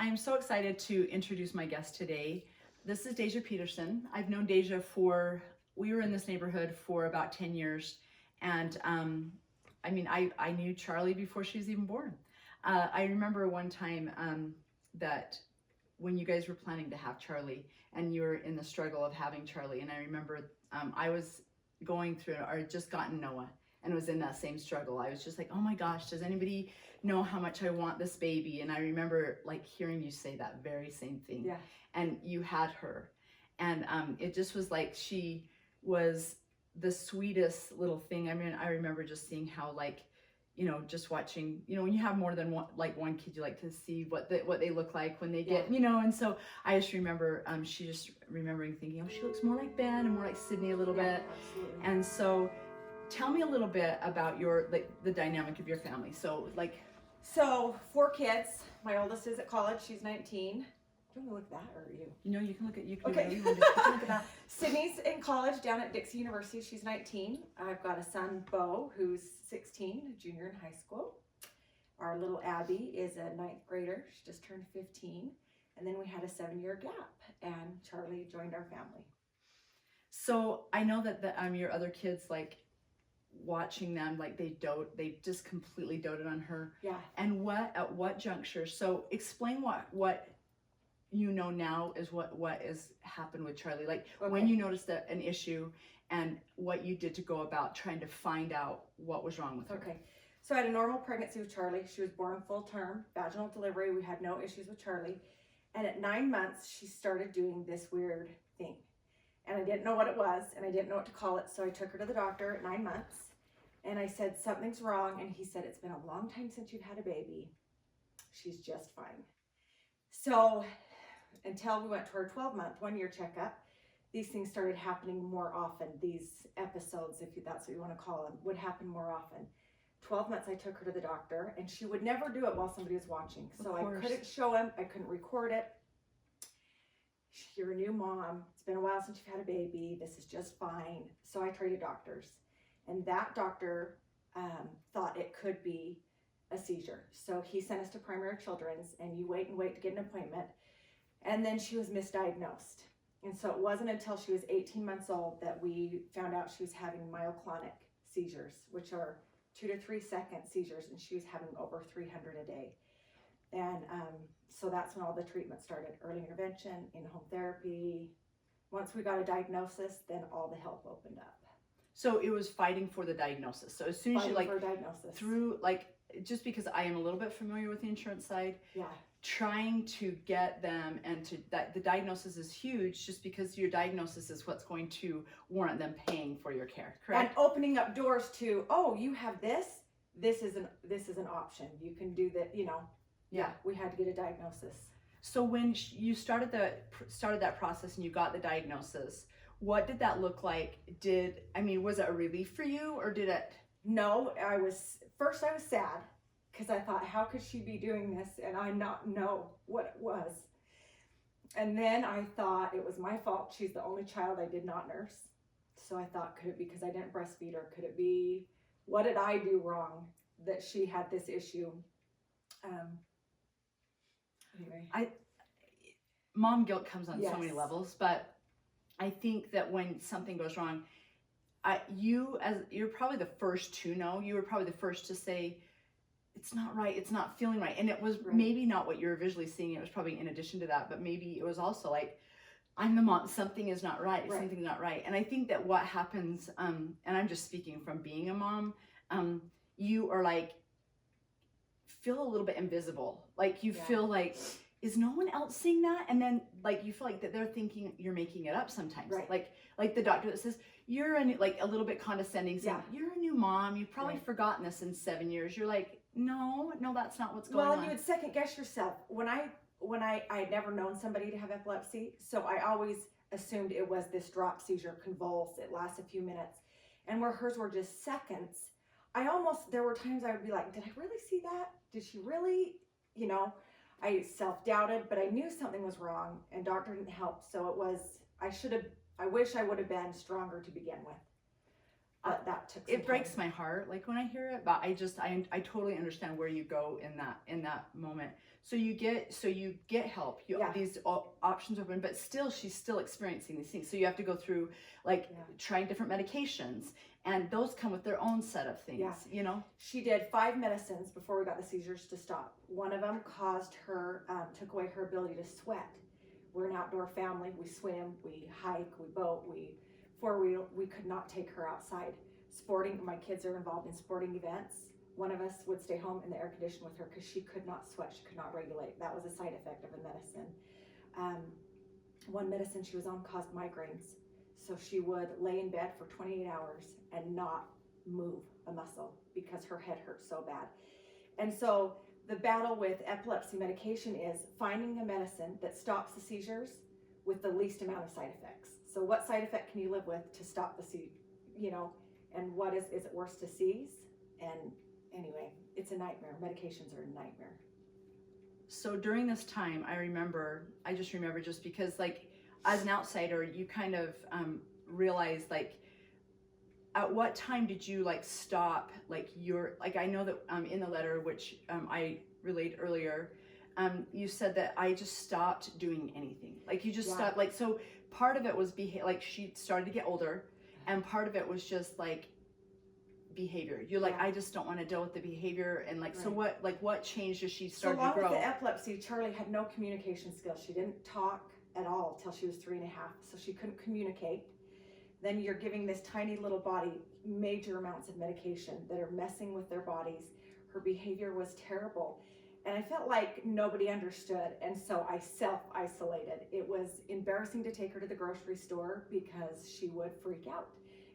I'm so excited to introduce my guest today. This is Deija Peterson. I've known Deija we were in this neighborhood for about 10 years. And I knew Charlie before she was even born. I remember one time that when you guys were planning to have Charlie and you were in the struggle of having Charlie. And I remember I was going through, or just gotten Noah, and was in that same struggle. I was just like, oh my gosh, does anybody know how much I want this baby? And I remember like hearing you say that very same thing. Yeah. And you had her. And it just was like, she was the sweetest little thing. I mean, I remember just seeing how just watching, when you have more than one kid, you like to see what they look like when they get, and so I just remember she just remembering thinking, oh, she looks more like Ben and more like Sydney a little bit. Absolutely. And so tell me a little bit about the dynamic of your family. So 4 kids. My oldest is at college. She's 19. Do you want to look at that, or are you? You can look at, you can Okay. do whatever you want to do. You can look at that. Sydney's in college down at Dixie University. She's 19. I've got a son, Bo, who's 16, a junior in high school. Our little Abby is a 9th grader. She just turned 15. And then we had a 7-year gap, and Charlie joined our family. So I know that your other kids, watching them, they just completely doted on her. Yeah. And at what juncture? So explain what you know now is what has happened with Charlie. When you noticed an issue and what you did to go about trying to find out what was wrong with her. Okay. So I had a normal pregnancy with Charlie. She was born full term, vaginal delivery. We had no issues with Charlie. And at 9 months, she started doing this weird thing. And I didn't know what it was, and I didn't know what to call it. So I took her to the doctor at 9 months, and I said, something's wrong. And he said, it's been a long time since you've had a baby. She's just fine. So until we went to our 12-month, 1-year checkup, these things started happening more often. These episodes, if that's what you want to call them, would happen more often. 12 months, I took her to the doctor, and she would never do it while somebody was watching. So I couldn't show him. I couldn't record it. You're a new mom. It's been a while since you've had a baby. This is just fine. So I traded doctors. And that doctor thought it could be a seizure. So he sent us to Primary Children's, and you wait and wait to get an appointment. And then she was misdiagnosed. And so it wasn't until she was 18 months old that we found out she was having myoclonic seizures, which are 2 to 3 second seizures, and she was having over 300 a day. And so that's when all the treatment started, early intervention, in-home therapy. Once we got a diagnosis, then all the help opened up. So it was fighting for the diagnosis. So as soon as just because I am a little bit familiar with the insurance side, yeah, trying to get them and the diagnosis is huge, just because your diagnosis is what's going to warrant them paying for your care, correct? And opening up doors to, oh, you have this is an option. You can do that, Yeah, we had to get a diagnosis. So when you started that process and you got the diagnosis, what did that look like? Was it a relief for you, or did it? No, I was sad, because I thought, how could she be doing this and I not know what it was? And then I thought it was my fault. She's the only child I did not nurse. So I thought, could it be because I didn't breastfeed her? Could it be, what did I do wrong that she had this issue? Anyway. Mom guilt comes on so many Yes. levels, but I think that when something goes wrong, you're probably the first to know. You were probably the first to say, it's not right, it's not feeling right. And it was maybe not what you were visually seeing. It was probably in addition to that, but maybe it was also like, I'm the mom, something is not right, something's not right. And I think that what happens, and I'm just speaking from being a mom, you are feel a little bit invisible. You feel like, is no one else seeing that? And then you feel like that they're thinking you're making it up sometimes. Right. Like the doctor that says, you're a little bit condescending, saying, you're a new mom, you've probably forgotten this in 7 years. You're like, no, that's not what's going on. Well, you would second guess yourself. When I had never known somebody to have epilepsy, so I always assumed it was this drop seizure, convulse, it lasts a few minutes. And where hers were just seconds, there were times I would be like, did I really see that? Did she really, I self-doubted, but I knew something was wrong, and doctor didn't help. So I wish I would have been stronger to begin with. but that took some It breaks time. my heart, like when I hear it, but I totally understand where you go in that moment. So you get help. These options open, but still, she's still experiencing these things. So you have to go through like trying different medications, and those come with their own set of things. She did 5 medicines before we got the seizures to stop. One of them caused her, took away her ability to sweat. We're an outdoor family. We swim, we hike, we boat, we four-wheel. We could not take her outside. Sporting, my kids are involved in sporting events. One of us would stay home in the air condition with her because she could not sweat, she could not regulate. That was a side effect of a medicine. One medicine she was on caused migraines. So she would lay in bed for 28 hours and not move a muscle because her head hurt so bad. And so the battle with epilepsy medication is finding a medicine that stops the seizures with the least amount of side effects. So what side effect can you live with to stop the seizure, and what is it worse to seize? And anyway, it's a nightmare. Medications are a nightmare. So during this time, I just remember just because like as an outsider, you kind of realize like, at what time did you like stop like I know that in the letter, which I relayed earlier, you said that I just stopped doing anything. Like you just stopped, like, so part of it was like she started to get older, and part of it was just like behavior. You're like, I just don't want to deal with the behavior, and like, so what changed as she started to grow? So along with the epilepsy, Charlie had no communication skills. She didn't talk at all till she was 3.5, so she couldn't communicate. Then you're giving this tiny little body major amounts of medication that are messing with their bodies. Her behavior was terrible. And I felt like nobody understood. And so I self-isolated. It was embarrassing to take her to the grocery store because she would freak out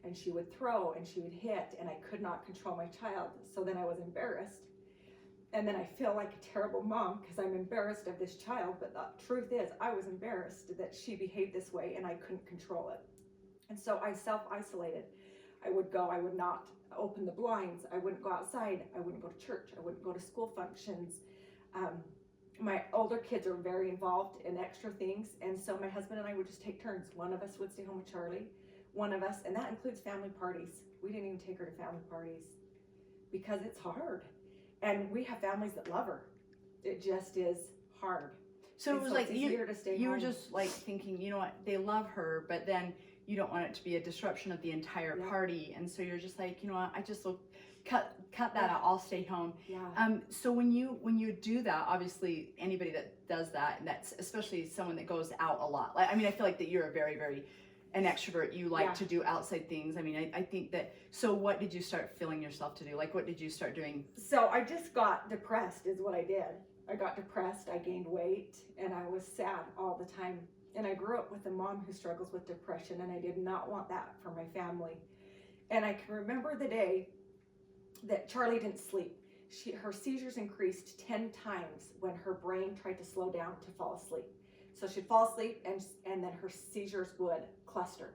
and she would throw and she would hit, and I could not control my child. So then I was embarrassed. And then I feel like a terrible mom because I'm embarrassed of this child. But the truth is, I was embarrassed that she behaved this way and I couldn't control it. And so I self-isolated. I would not open the blinds. I wouldn't go outside. I wouldn't go to church. I wouldn't go to school functions. My older kids are very involved in extra things. And so my husband and I would just take turns. One of us would stay home with Charlie. One of us, and that includes family parties. We didn't even take her to family parties because it's hard. And we have families that love her. It just is hard. So it was like easier to stay you home. were just like thinking, you know what, they love her, but then you don't want it to be a disruption of the entire party, and so you're just like, you know what, I just will cut that out. I'll stay home. So when you do that, obviously anybody that does that, and that's especially someone that goes out a lot. Like, I mean, I feel like that you're a very an extrovert. You like to do outside things. I mean, I think that. So what did you start feeling yourself to do? Like, what did you start doing? So I just got depressed, is what I did. I got depressed. I gained weight, and I was sad all the time. And I grew up with a mom who struggles with depression, and I did not want that for my family. And I can remember the day that Charlie didn't sleep. Her seizures increased 10 times when her brain tried to slow down to fall asleep. So she'd fall asleep, and then her seizures would cluster.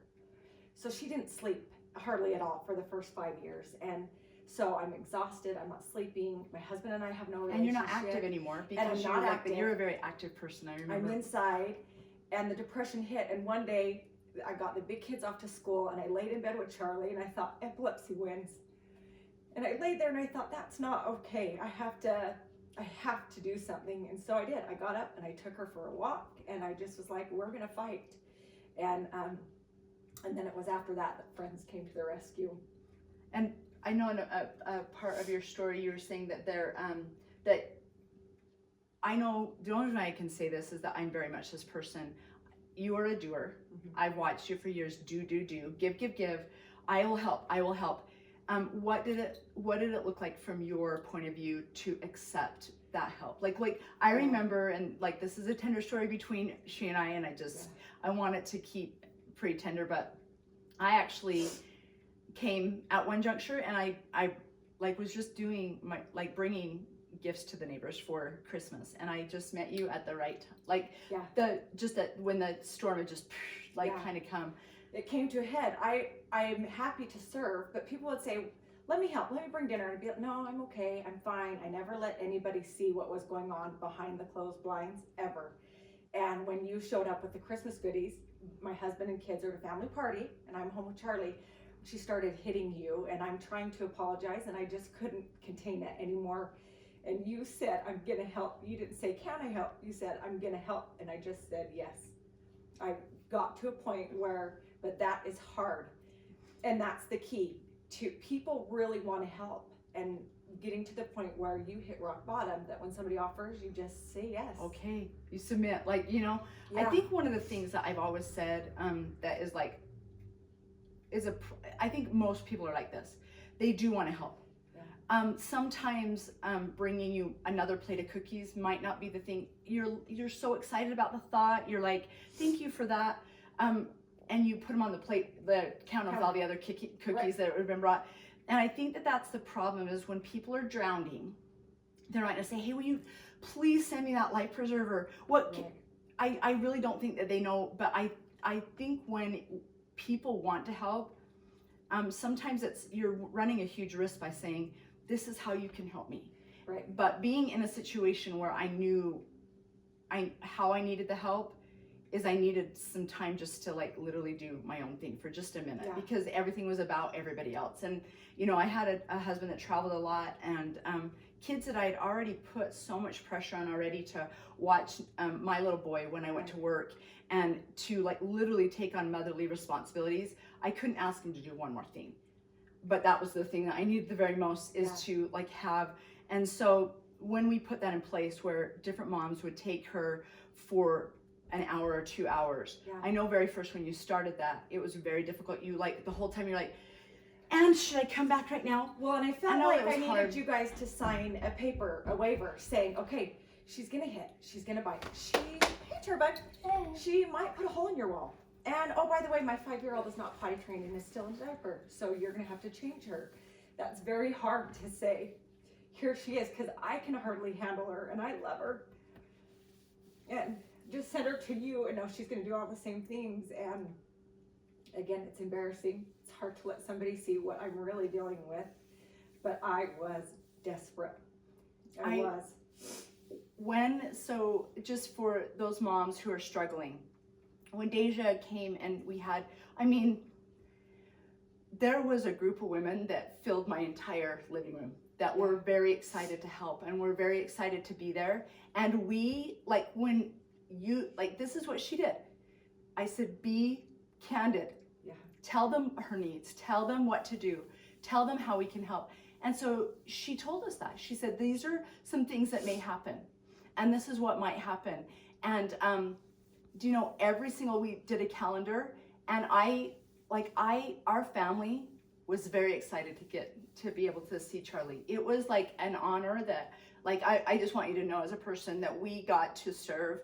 So she didn't sleep hardly at all for the first 5 years. And so I'm exhausted. I'm not sleeping. My husband and I have no relationship. And you're not active anymore because you're a very active person. I remember. I'm inside. And the depression hit, and one day I got the big kids off to school, and I laid in bed with Charlie, and I thought, epilepsy wins. And I laid there and I thought, that's not okay. I have to do something. And so I did. I got up and I took her for a walk, and I just was like, we're gonna fight. And then it was after that friends came to the rescue. And I know in a part of your story you were saying that that I know the only reason I can say this is that I'm very much this person. You are a doer. I've watched you for years. Do, give. I will help. What did it look like from your point of view to accept that help? Like I remember, and like this is a tender story between she and I I want it to keep pretty tender, but I actually came at one juncture, and I like was just doing my bringing gifts to the neighbors for Christmas, and I just met you at the right time. Like when the storm had just kind of come. It came to a head. I am happy to serve, but people would say, let me help, let me bring dinner. And I'd be like, no, I'm okay, I'm fine. I never let anybody see what was going on behind the closed blinds, ever. And when you showed up with the Christmas goodies, my husband and kids are at a family party, and I'm home with Charlie. she started hitting you, and I'm trying to apologize, and I just couldn't contain it anymore. And you said, I'm gonna help. You didn't say, can I help? You said, I'm gonna help. And I just said, yes. I got to a point where, but that is hard. And that's the key to people really want to help, and getting to the point where you hit rock bottom, that when somebody offers, you just say yes. Okay, you submit. Like, you know, I think one of the things that I've always said that is like, I think most people are like this. They do want to help. Sometimes bringing you another plate of cookies might not be the thing. You're so excited about the thought. You're like, thank you for that. And you put them on the plate, the counter with all the other cookies that have been brought. And I think that that's the problem, is when people are drowning, they're not going to say, hey, will you please send me that life preserver? I really don't think that they know, but I think when people want to help, sometimes you're running a huge risk by saying, this is how you can help me. Right. But being in a situation where I knew how I needed the help, is I needed some time just to like literally do my own thing for just a minute, because everything was about everybody else. And, you know, I had a husband that traveled a lot, and kids that I had already put so much pressure on already to watch my little boy when I went to work, and to like literally take on motherly responsibilities. I couldn't ask him to do one more thing. But that was the thing that I needed the very most, is to like have. And so when we put that in place, where different moms would take her for an hour or 2 hours. I know very first when you started that, it was very difficult. You like the whole time you're like, and should I come back right now? Well, and I felt like I needed you guys to sign a waiver saying, okay, she's gonna hit, she's gonna bite. Hey Turbot, she might put a hole in your wall. And oh, by the way, my 5-year-old is not potty trained and is still in diaper, so you're gonna have to change her. That's very hard to say. Here she is, because I can hardly handle her, and I love her. And just send her to you, and know she's going to do all the same things. And again, it's embarrassing. It's hard to let somebody see what I'm really dealing with, but I was desperate. I was. So just for those moms who are struggling, when Deija came and there was a group of women that filled my entire living room that were very excited to help, and were very excited to be there. And we, like, when this is what she did. I said, be candid. Tell them her needs. Tell them what to do. Tell them how we can help. And so she told us that. She said, these are some things that may happen, and this is what might happen. And do you know, every single week did a calendar, and our family was very excited to be able to see Charlie. It was like an honor that, like, I just want you to know, as a person, that we got to serve,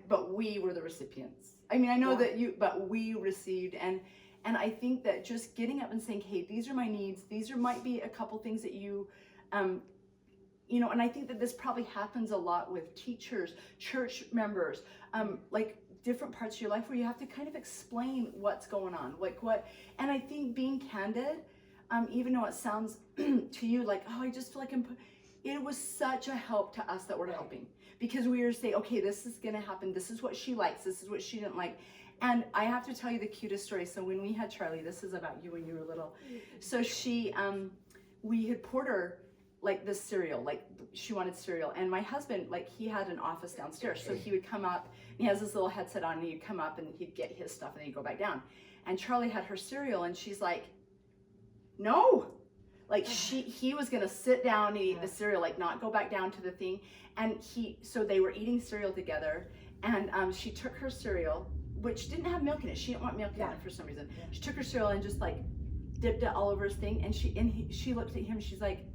but we were the recipients. I mean, I know that but we received, and I think that just getting up and saying, hey, these are my needs, might be a couple things that you know, and I think that this probably happens a lot with teachers, church members, like different parts of your life where you have to kind of explain what's going on, and I think being candid, even though it sounds to you like, oh, I just feel like it was such a help to us that we're helping, because we were saying, okay, this is gonna happen, this is what she likes, this is what she didn't like. And I have to tell you the cutest story. So when we had Charlie, this is about you when you were little. So we had poured her like this cereal, like she wanted cereal. And my husband, like, he had an office downstairs. So he would come up, and he has this little headset on, and he'd come up and he'd get his stuff, and then he'd go back down. And Charlie had her cereal, and she's like, no. Like, he was gonna sit down and eat the cereal, like not go back down to the thing. And so they were eating cereal together, and she took her cereal, which didn't have milk in it. She didn't want milk in it for some reason. She took her cereal and just like dipped it all over his thing, and she looked at him, she's like,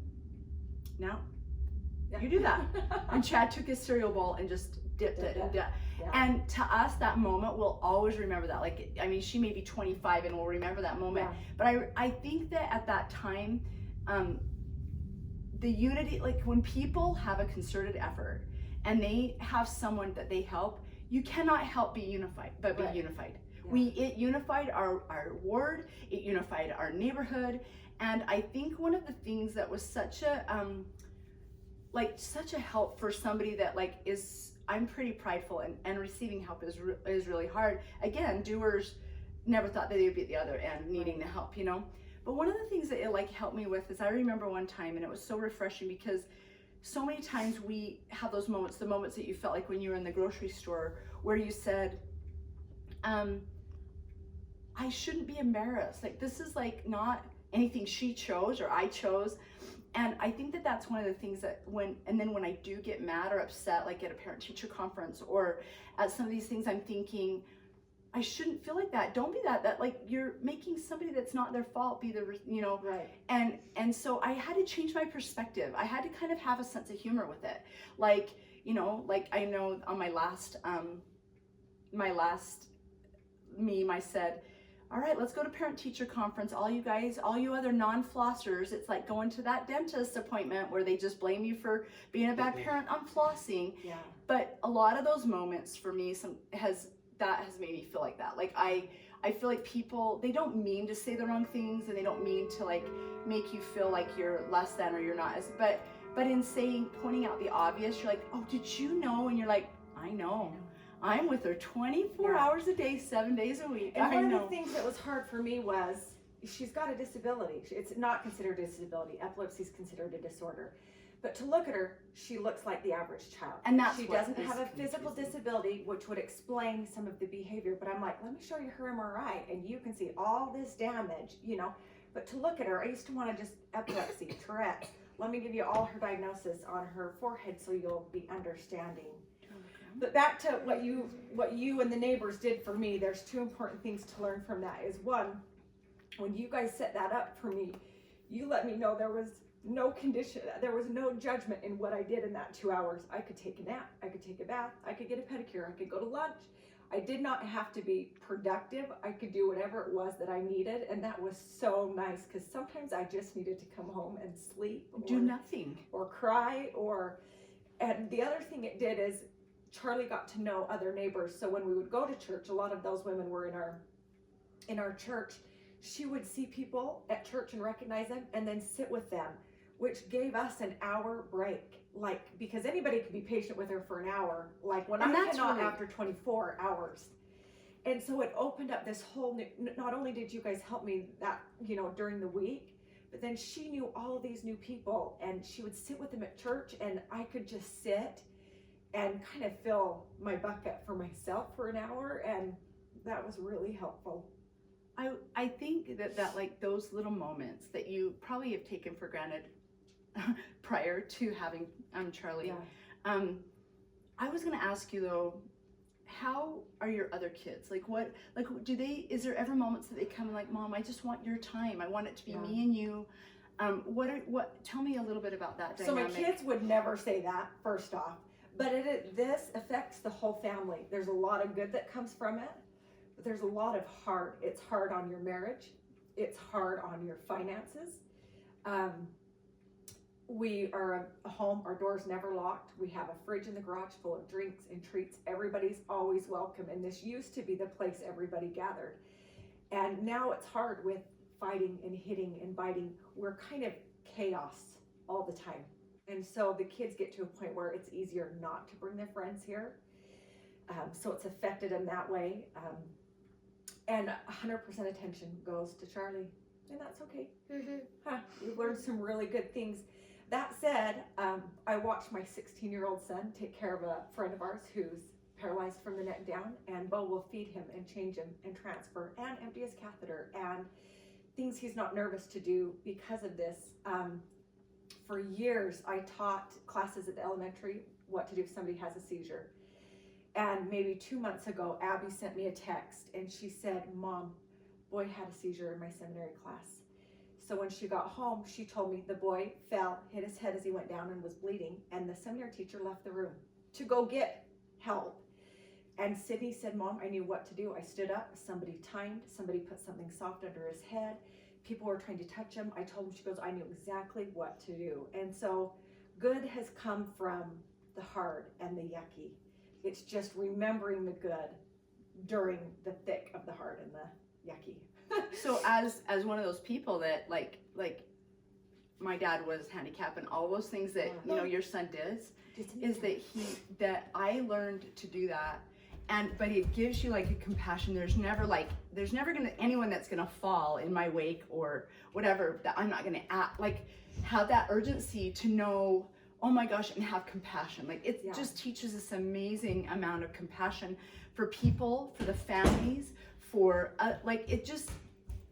no, you do that. And Chad took his cereal bowl and just dipped it. And to us, that moment, we'll always remember that. Like, I mean, she may be 25 and we'll remember that moment. But I think that at that time, the unity, like when people have a concerted effort and they have someone that they help, you cannot help be unified, but be unified. It unified our ward, it unified our neighborhood. And I think one of the things that was such a help for somebody that I'm pretty prideful, and receiving help is really hard. Again, doers never thought that they would be at the other end needing the help, you know. But one of the things that it like helped me with is I remember one time, and it was so refreshing because so many times we have those moments, the moments that you felt like when you were in the grocery store, where you said, I shouldn't be embarrassed. Like, this is like not anything she chose or I chose. And I think that that's one of the things that when I do get mad or upset, like at a parent teacher conference or at some of these things, I'm thinking, I shouldn't feel like that. Don't be that like you're making somebody that's not their fault be the, you know. Right. And so I had to change my perspective. I had to kind of have a sense of humor with it. Like, you know, like I know on my last meme, I said, all right, let's go to parent teacher conference. All you guys, all you other non-flossers, it's like going to that dentist appointment where they just blame you for being a bad parent on flossing. Yeah. But a lot of those moments for me has made me feel like that. Like I feel like people, they don't mean to say the wrong things, and they don't mean to like make you feel like you're less than or you're not as, but in pointing out the obvious, you're like, oh, did you know? And you're like, I know. I'm with her 24 hours a day, 7 days a week. And one of the things that was hard for me was she's got a disability. It's not considered a disability. Epilepsy is considered a disorder. But to look at her, she looks like the average child. And that's she what doesn't have a physical confusing. disability, which would explain some of the behavior. But I'm like, let me show you her MRI, and you can see all this damage, you know. But to look at her, I used to want to just epilepsy, Tourette's. Let me give you all her diagnosis on her forehead so you'll be understanding. But back to what you and the neighbors did for me, there's two important things to learn from that. Is one, when you guys set that up for me, you let me know there was no condition, there was no judgment in what I did in that 2 hours. I could take a nap, I could take a bath, I could get a pedicure, I could go to lunch. I did not have to be productive. I could do whatever it was that I needed, and that was so nice because sometimes I just needed to come home and sleep, do nothing, or cry, and the other thing it did is Charlie got to know other neighbors. So when we would go to church, a lot of those women were in our church. She would see people at church and recognize them and then sit with them, which gave us an hour break. Like, because anybody could be patient with her for an hour. Like when I cannot really after 24 hours. And so it opened up this whole new, not only did you guys help me that, you know, during the week, but then she knew all of these new people, and she would sit with them at church, and I could just sit and kind of fill my bucket for myself for an hour, and that was really helpful. I think that like those little moments that you probably have taken for granted prior to having Charlie. Yeah. I was going to ask you though, how are your other kids? Like what, like is there ever moments that they come and like, Mom, I just want your time. I want it to be me and you. Tell me a little bit about that dynamic. So my kids would never say that, first off. But this affects the whole family. There's a lot of good that comes from it, but there's a lot of hard. It's hard on your marriage. It's hard on your finances. We are a home, our door's never locked. We have a fridge in the garage full of drinks and treats. Everybody's always welcome. And this used to be the place everybody gathered. And now it's hard with fighting and hitting and biting. We're kind of chaos all the time. And so the kids get to a point where it's easier not to bring their friends here. So it's affected them that way. And 100% attention goes to Charlie. And that's okay. We've learned some really good things. That said, I watched my 16-year-old son take care of a friend of ours who's paralyzed from the neck down. And Bo will feed him and change him and transfer and empty his catheter and things he's not nervous to do because of this. For years, I taught classes at the elementary what to do if somebody has a seizure. And maybe 2 months ago, Abby sent me a text and she said, Mom, boy had a seizure in my seminary class. So when she got home, she told me the boy fell, hit his head as he went down and was bleeding. And the seminary teacher left the room to go get help. And Sydney said, Mom, I knew what to do. I stood up, somebody timed, somebody put something soft under his head. People were trying to touch him. I told him, she goes, I knew exactly what to do. And so good has come from the hard and the yucky. It's just remembering the good during the thick of the hard and the yucky. So as one of those people that like my dad was handicapped and all those things that, you know, your son does, is that I learned to do that. but it gives you like a compassion. There's never anyone that's gonna fall in my wake or whatever, that I'm not gonna act like, have that urgency to know, oh my gosh, and have compassion. Like it just teaches this amazing amount of compassion for people, for the families, for like it just,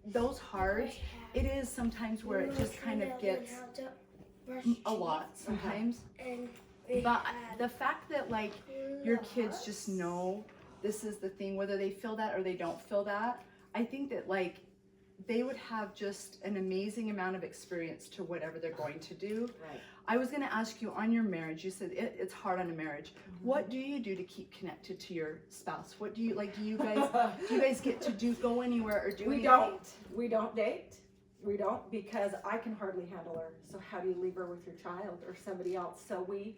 those hearts, it is sometimes where it just kind of gets a lot sometimes. But the fact that like your kids just know this is the thing, whether they feel that or they don't feel that, I think that like they would have just an amazing amount of experience to whatever they're going to do. Right. I was going to ask you, on your marriage, you said it's hard on a marriage. What do you do to keep connected to your spouse? What do you like? Do you guys get to go anywhere or do anything? We don't date. We don't, because I can hardly handle her. So how do you leave her with your child or somebody else? So we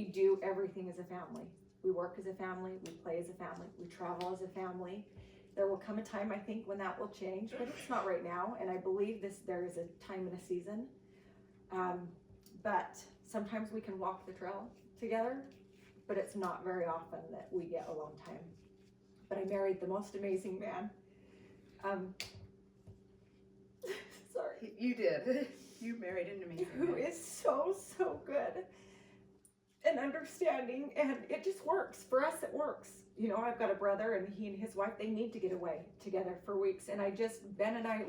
do everything as a family. We work as a family. We play as a family. We travel as a family. There will come a time, I think, when that will change, but it's not right now. And I believe there is a time and a season. But sometimes we can walk the trail together, but it's not very often that we get alone time. But I married the most amazing man. Sorry. You did. You married an amazing man. Who is so good and understanding, and it just works. For us, it works. You know, I've got a brother, and he and his wife, they need to get away together for weeks. And Ben and I,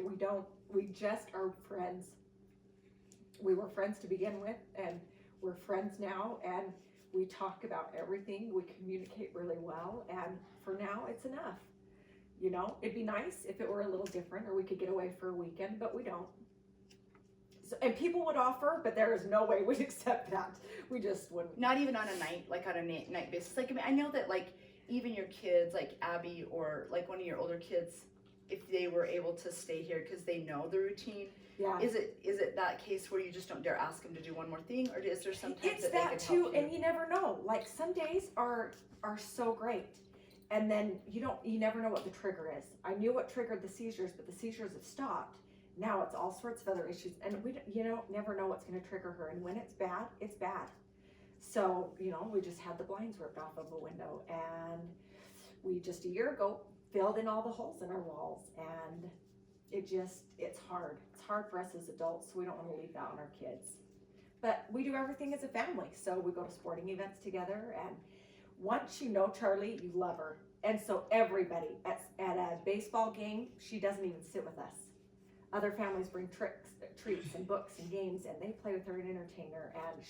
we just are friends. We were friends to begin with, and we're friends now, and we talk about everything. We communicate really well, and for now, it's enough. You know, it'd be nice if it were a little different, or we could get away for a weekend, but we don't. So, and people would offer, but there is no way we'd accept that. We just wouldn't. Not even on a night, like on a night basis. Like, I mean, I know that like even your kids, like Abby or like one of your older kids, if they were able to stay here because they know the routine. Yeah. Is it that case where you just don't dare ask them to do one more thing, or is there sometimes it's that they can too, help you? and you never know. Like some days are so great, and then you never know what the trigger is. I knew what triggered the seizures, but the seizures have stopped. Now it's all sorts of other issues, and we never know what's going to trigger her. And when it's bad, it's bad. So we just had the blinds ripped off of a window, and we just a year ago filled in all the holes in our walls, and it's hard. It's hard for us as adults, so we don't want to leave that on our kids. But we do everything as a family. So we go to sporting events together, and once you know Charlie, you love her. And so everybody at a baseball game, she doesn't even sit with us. Other families bring treats and books and games, and they play with her and entertain her. And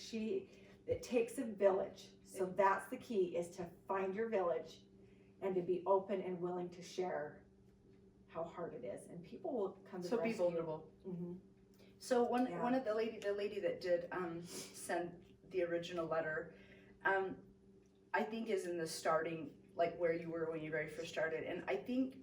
it takes a village. So that's the key, is to find your village and to be open and willing to share how hard it is, and people will come to the rescue. So be vulnerable. Mm-hmm. So one of the lady that did send the original letter, I think is in the starting, like where you were when you very first started. And I think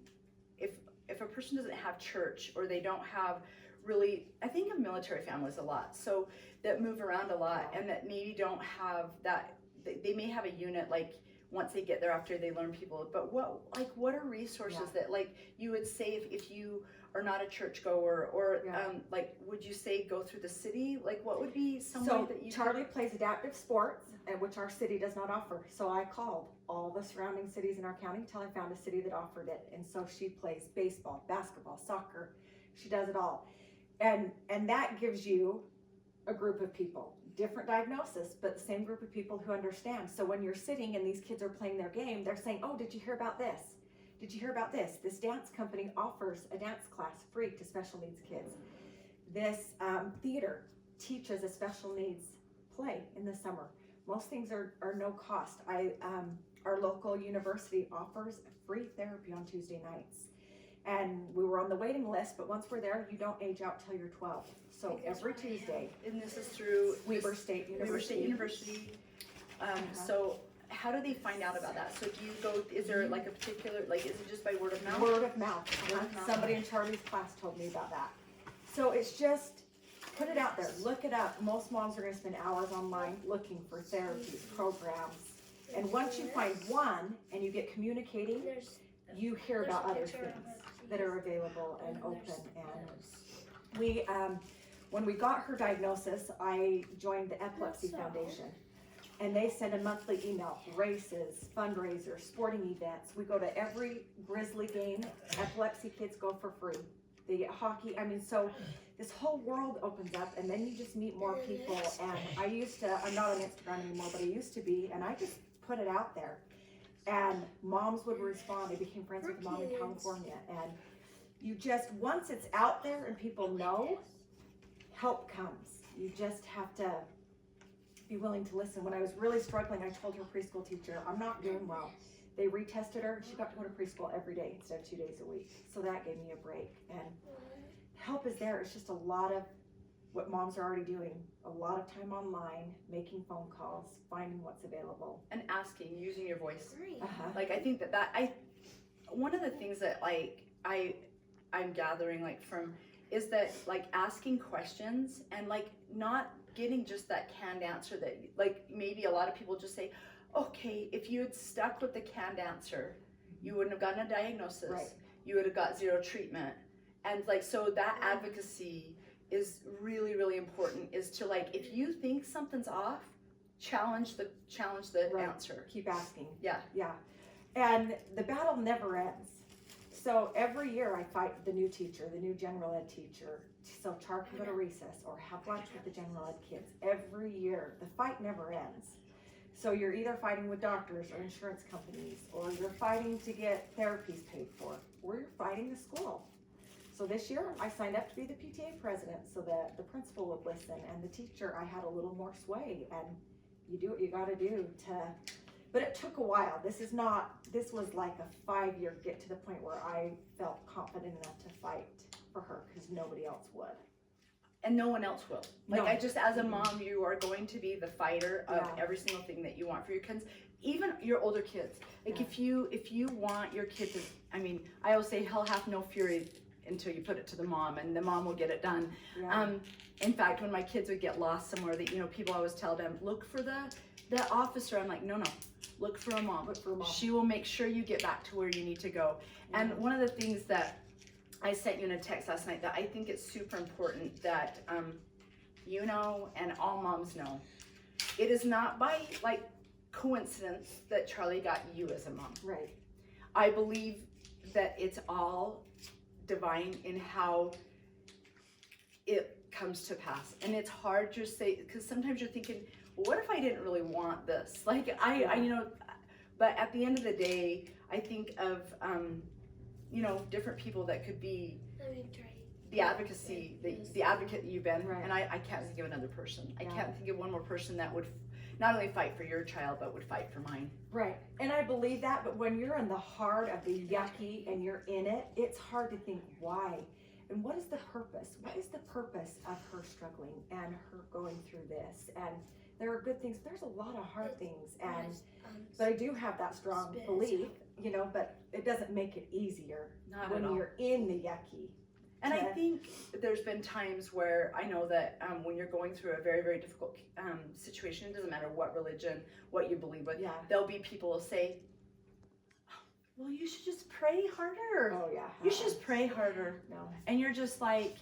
if a person doesn't have church, or they don't have really, I think of military families a lot, so that move around a lot, and that maybe don't have that. They may have a unit like once they get there after they learn people, but what are resources that like you would say if you are not a church goer, or like would you say go through the city? Like what would be some way that you Charlie plays adaptive sports, which our city does not offer. So I called all the surrounding cities in our county until I found a city that offered it. And so she plays baseball, basketball, soccer. She does it all. And that gives you a group of people, different diagnosis, but the same group of people who understand. So when you're sitting and these kids are playing their game, they're saying, oh, did you hear about this? Did you hear about this? This dance company offers a dance class free to special needs kids. This theater teaches a special needs play in the summer. Most things are no cost. Our local university offers free therapy on Tuesday nights. And we were on the waiting list, but once we're there, you don't age out till you're 12. So every Tuesday. And this is through Weber State University. So how do they find out about that? So do you go, is there like a particular, like is it just by word of mouth? Word of mouth. Somebody in Charlie's class told me about that. So it's just, put it out there, look it up. Most moms are going to spend hours online looking for therapies, programs. And once you find one and you get communicating, you hear about other things that are available and open. And we, when we got her diagnosis, I joined the Epilepsy Foundation. and they send a monthly email, races, fundraisers, sporting events. We go to every Grizzly game. Epilepsy kids go for free. They get hockey. I mean, so this whole world opens up, and then you just meet more people. And I'm not on Instagram anymore, but I used to be, and I just put it out there. And moms would respond. I became friends with a mom in California. And you just, once it's out there and people know, help comes. You just have to be willing to listen. When I was really struggling, I told her preschool teacher, I'm not doing well. They retested her, and she got to go to preschool every day instead of 2 days a week. So that gave me a break. And help is there. It's just a lot of what moms are already doing. A lot of time online, making phone calls, finding what's available. And asking, using your voice. Uh-huh. Like, I think one of the things that I'm gathering from is that asking questions and not getting just that canned answer that maybe a lot of people just say, okay, if you had stuck with the canned answer, you wouldn't have gotten a diagnosis. Right. You would have got zero treatment. And so that advocacy is really, really important, is to if you think something's off, challenge the Right. answer. Keep asking. Yeah. Yeah. And the battle never ends. So every year I fight the new teacher, the new general ed teacher, so Char can go to recess or have lunch with the general ed kids. Every year, the fight never ends. So you're either fighting with doctors or insurance companies, or you're fighting to get therapies paid for, or you're fighting the school. So this year I signed up to be the PTA president so that the principal would listen, and the teacher, I had a little more sway, and you do what you gotta do but it took a while. This was like a 5-year get to the point where I felt confident enough to fight for her because nobody else would. And no one else will. No. As a mom, you are going to be the fighter of Yeah. every single thing that you want for your kids, even your older kids. Yeah. If you want your kid to, I always say hell hath no fury until you put it to the mom, and the mom will get it done. Yeah. In fact, when my kids would get lost somewhere, that people always tell them, look for the officer. I'm like, no, look for a mom. Look for a mom. She will make sure you get back to where you need to go. Yeah. And one of the things that I sent you in a text last night that I think it's super important that you know, and all moms know, it is not by coincidence that Charlie got you as a mom. Right. I believe that it's all divine in how it comes to pass. And it's hard to say, because sometimes you're thinking, well, what if I didn't really want this? But at the end of the day, I think of, different people that could be the advocacy, the advocate that you've been, Right. and I can't think of another person. I Yeah. can't think of one more person that would not only fight for your child, but would fight for mine. Right. And I believe that, but when you're in the heart of the yucky and you're in it, it's hard to think why. And what is the purpose? What is the purpose of her struggling and her going through this? And there are good things. There's a lot of hard things. But I do have that strong belief, but it doesn't make it easier Not when at all. you're in the yucky. And I think there's been times where I know that when you're going through a very, very difficult situation, it doesn't matter what religion, what you believe with, Yeah. there'll be people who will say, well, you should just pray harder. Oh, yeah. You should just pray harder. No. And you're just like,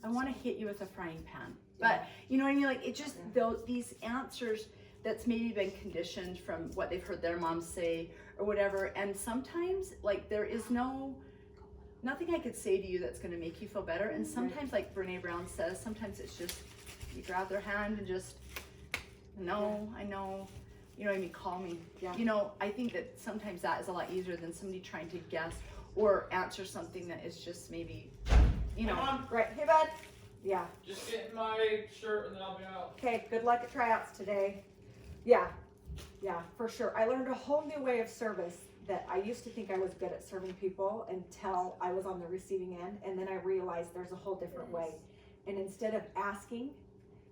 I want to hit you with a frying pan. Yeah. But you know what I mean? It just, these answers that's maybe been conditioned from what they've heard their moms say or whatever. And sometimes there is nothing I could say to you that's going to make you feel better. And sometimes, like Brene Brown says, sometimes it's just you grab their hand and just, no, I know, what I mean, call me. Yeah. I think that sometimes that is a lot easier than somebody trying to guess or answer something that is just maybe, Mom, Right. Hey, bud. Yeah. just get my shirt and then I'll be out. Okay, good luck at tryouts today. Yeah, for sure. I learned a whole new way of service that I used to think I was good at serving people until I was on the receiving end, and then I realized there's a whole different way. And instead of asking,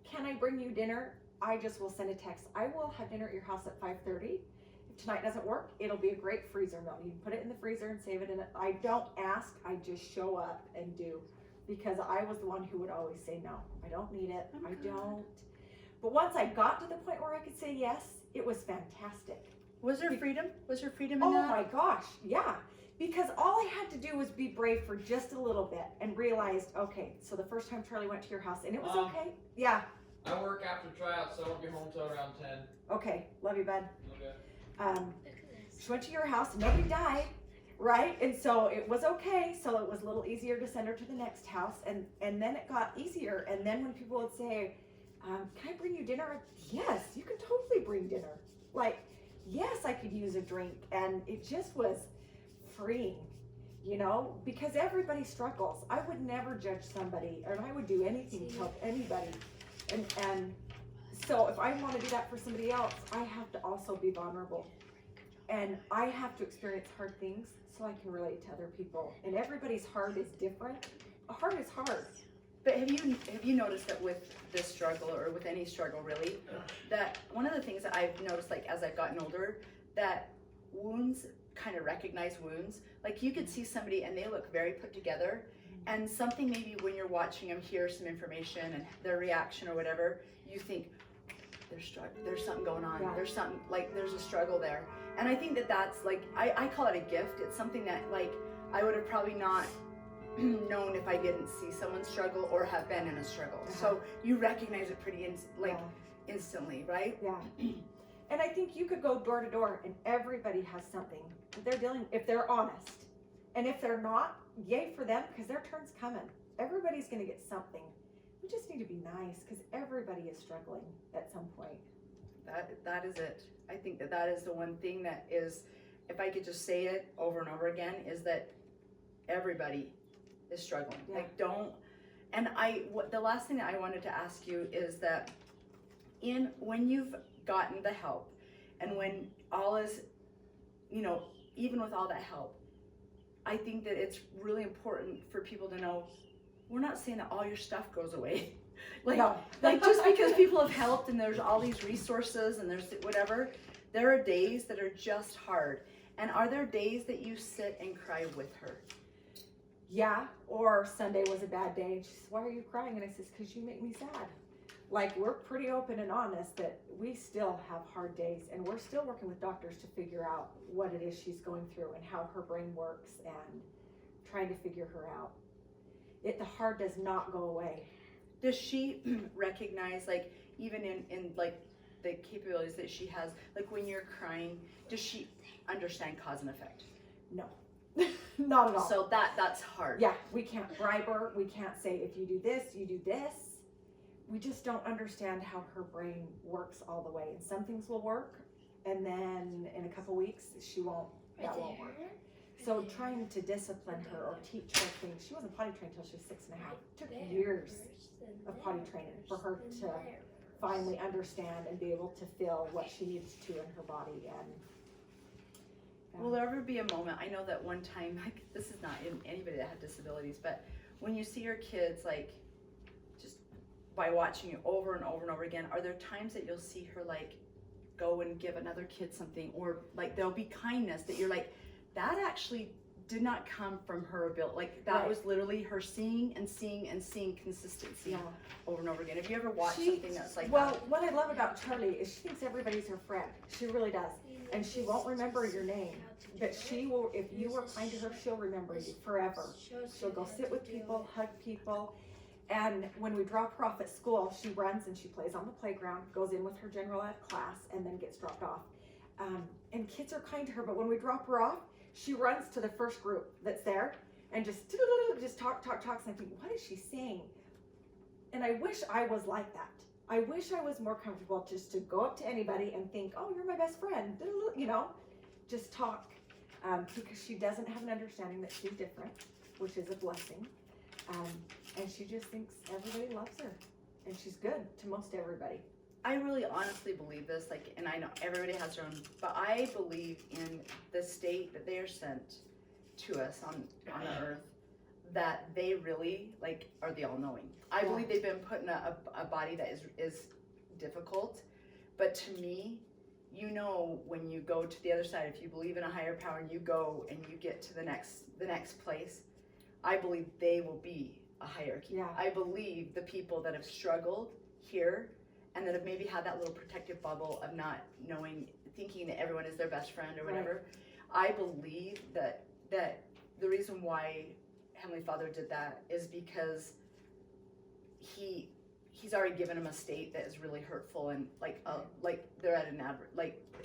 can I bring you dinner? I just will send a text. I will have dinner at your house at 5:30. If tonight doesn't work, it'll be a great freezer meal. You can put it in the freezer and save it in it. I don't ask, I just show up and do. Because I was the one who would always say no. I don't need it. I don't. But once I got to the point where I could say yes, it was fantastic. Was there freedom? Was there freedom in Oh that? my gosh, yeah. Because all I had to do was be brave for just a little bit and realized, okay, so the first time Charlie went to your house, and it was okay. Yeah. I work after tryouts, so I won't be home till around 10. Okay, love you, bud. Okay. She went to your house and nobody died, right? And so it was okay. So it was a little easier to send her to the next house. And then it got easier. And then when people would say, can I bring you dinner? Yes, you can totally bring dinner. Like, yes, I could use a drink. And it just was freeing, you know, because everybody struggles. I would never judge somebody, and I would do anything to help anybody. And so if I want to do that for somebody else, I have to also be vulnerable. And I have to experience hard things so I can relate to other people. And everybody's heart is different. A heart is hard. But have you noticed that with this struggle, or with any struggle really, that one of the things that I've noticed, like as I've gotten older, that wounds kind of recognize wounds. Like you could see somebody and they look very put together, and something maybe when you're watching them hear some information and their reaction or whatever, you think there's something going on. Yeah. There's something, like there's a struggle there. And I think that that's like, I call it a gift. It's something that like I would have probably not known if I didn't see someone struggle or have been in a struggle. So you recognize it pretty instantly, right? Yeah. And I think you could go door to door and everybody has something that they're dealing with, if they're honest. And if they're not, yay for them, because their turn's coming. Everybody's going to get something. We just need to be nice, because everybody is struggling at some point. That is it. I think that is the one thing that is, if I could just say it over and over again, is that everybody is struggling. Yeah. Like the last thing that I wanted to ask you is that when you've gotten the help, and when all is, you know, even with all that help, I think that it's really important for people to know, we're not saying that all your stuff goes away. Like, No. like just because people have helped and there's all these resources and there's whatever, there are days that are just hard. And are there days that you sit and cry with her? Yeah, or Sunday was a bad day. And she says, why are you crying? And I says, because you make me sad. Like, we're pretty open and honest that we still have hard days, and we're still working with doctors to figure out what it is she's going through and how her brain works and trying to figure her out. The heart does not go away. Does she recognize, like, even in like the capabilities that she has, like when you're crying, does she understand cause and effect? No, not at all. So that's hard. Yeah, we can't bribe her. We can't say, if you do this, you do this. We just don't understand how her brain works all the way. And some things will work, and then in a couple weeks, that won't work. So trying to discipline her or teach her things. She wasn't potty trained until she was 6.5. It took years of potty training for her to finally understand and be able to feel what she needs to in her body. And Will there ever be a moment, I know that one time, like, this is not in anybody that had disabilities, but when you see your kids, like, just by watching you over and over and over again, are there times that you'll see her, like, go and give another kid something, or like there'll be kindness that you're like, that actually did not come from her ability, like that Right. was literally her seeing and seeing and seeing consistency yeah. over and over again. Have you ever watched something that's like Well, that? what I love about Charlie is she thinks everybody's her friend. She really does. And she won't remember your name, but she will, if you were kind to her, she'll remember you forever. She'll go sit with people, hug people. And when we drop her off at school, she runs and she plays on the playground, goes in with her general ed class, and then gets dropped off. And kids are kind to her, but when we drop her off, she runs to the first group that's there and just talks. And I think, what is she saying? And I wish I was like that. I wish I was more comfortable just to go up to anybody and think, oh, you're my best friend, you know, just talk. Because she doesn't have an understanding that she's different, which is a blessing. And she just thinks everybody loves her, and she's good to most everybody. I really honestly believe this, like, and I know everybody has their own, but I believe in the state that they are sent to us on the earth, that they really, like, are the all-knowing. I Yeah. believe they've been put in a body that is difficult, but to me, you know, when you go to the other side, if you believe in a higher power and you go and you get to the next place, I believe they will be a hierarchy. Yeah. I believe the people that have struggled here and that have maybe had that little protective bubble of not knowing, thinking that everyone is their best friend or whatever, I believe that the reason why Heavenly Father did that is because he he's already given them a state that is really hurtful and like they're at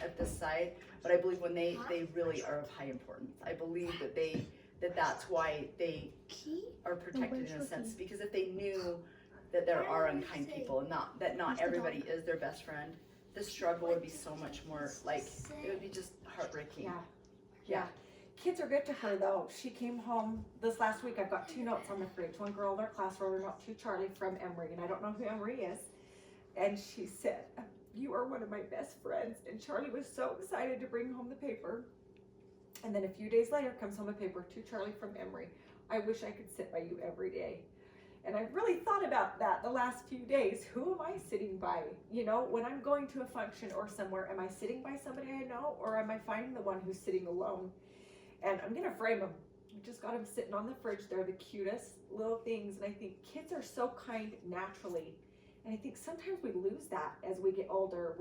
at this side. But I believe when they really are of high importance. I believe that that's why they are protected in a sense, because if they knew that there are unkind people and not everybody is their best friend, the struggle would be so much more like, it would be just heartbreaking. Yeah. Kids are good to her though. She came home this last week. I've got 2 notes on the fridge. One girl in our class wrote a note to Charlie from Emery, and I don't know who Emery is. And she said, "You are one of my best friends." And Charlie was so excited to bring home the paper. And then a few days later comes home a paper to Charlie from Emery. "I wish I could sit by you every day." And I've really thought about that the last few days. Who am I sitting by? You know, when I'm going to a function or somewhere, am I sitting by somebody I know, or am I finding the one who's sitting alone? And I'm gonna frame them. We just got them sitting on the fridge. They're the cutest little things. And I think kids are so kind naturally. And I think sometimes we lose that as we get older.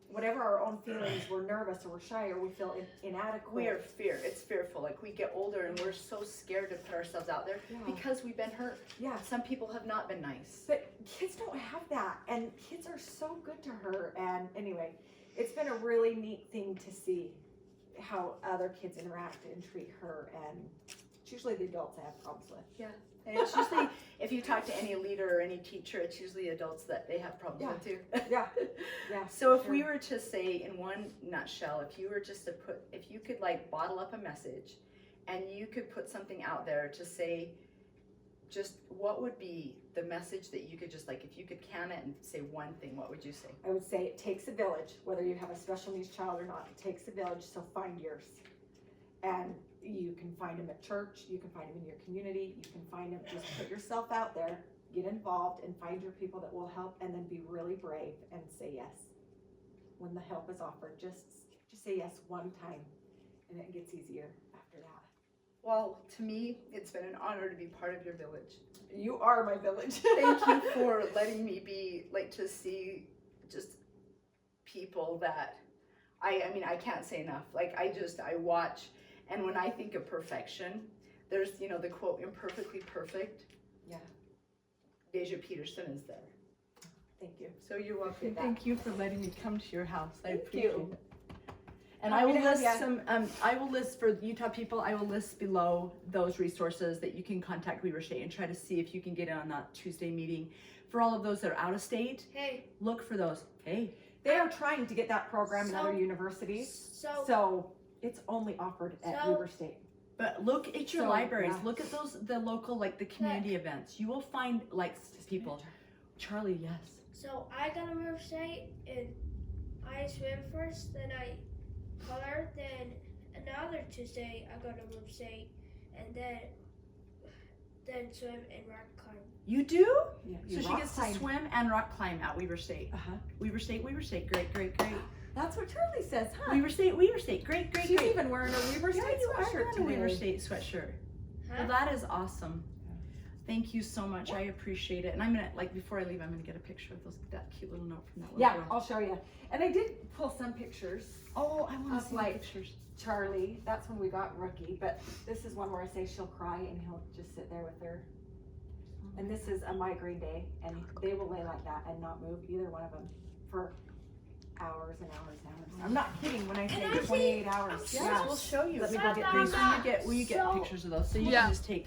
Whatever our own feelings, we're nervous or we're shy or we feel inadequate. It's fearful. Like we get older and we're so scared to put ourselves out there because we've been hurt. Yeah. Some people have not been nice. But kids don't have that. And kids are so good to her. And anyway, it's been a really neat thing to see how other kids interact and treat her, and it's usually the adults I have problems with. Yeah, and it's usually, if you talk to any leader or any teacher, it's usually adults that they have problems with too. Yeah. So if we were to say in one nutshell, if you were just to if you could like bottle up a message and you could put something out there to say, just what would be the message that you could just like, if you could can it and say one thing, what would you say? I would say it takes a village, whether you have a special needs child or not. It takes a village, so find yours. And you can find them at church, you can find them in your community, you can find them, just put yourself out there, get involved and find your people that will help, and then be really brave and say yes. When the help is offered, just say yes one time, and it gets easier after that. Well, to me, it's been an honor to be part of your village. You are my village. Thank you for letting me be, like, to see just people that, I mean, I can't say enough. Like, I watch, and when I think of perfection, there's, you know, the quote, imperfectly perfect. Yeah. Deija Peterson is there. Thank you. So you're welcome. Thank you for letting me come to your house. I Thank appreciate you. it. And Happy I will to have list ya. some, I will list for Utah people, I will list below those resources that you can contact Deija and try to see if you can get in on that Tuesday meeting. For all of those that are out of state, look for those. Hey. They are trying to get that program in other universities, so it's only offered at Weber State. But look at your So, libraries. yeah. Look at the local, like the community events. You will find like people. Charlie, yes. So I got a River State and I swim first, then I color, then another Tuesday I go to River State and then swim and rock climb. You do? Yeah, So you she rock gets climb. to swim and rock climb at Weber State. Weber State. Great, great, great. That's what Charlie says, huh? Weber State. Great, great, She's great. even wearing a Weber Yeah, State you are sweatshirt wearing a today. Weber State sweatshirt. Huh? Well, that is awesome. Thank you so much. I appreciate it. And I'm gonna, like, before I leave, I'm gonna get a picture of that cute little note from that little Yeah, girl. I'll show you. And I did pull some pictures. Oh, I want Of, to see like, the pictures. Charlie, that's when we got Rookie, but this is one where I say she'll cry and he'll just sit there with her. And this is a migraine day, and they will lay like that and not move, either one of them, for hours and hours and hours. I'm not kidding when I say Can I see- 28 hours. Yes, we'll show you. Let me We go will get get these. will you get So- pictures of those? So you Yeah. can just take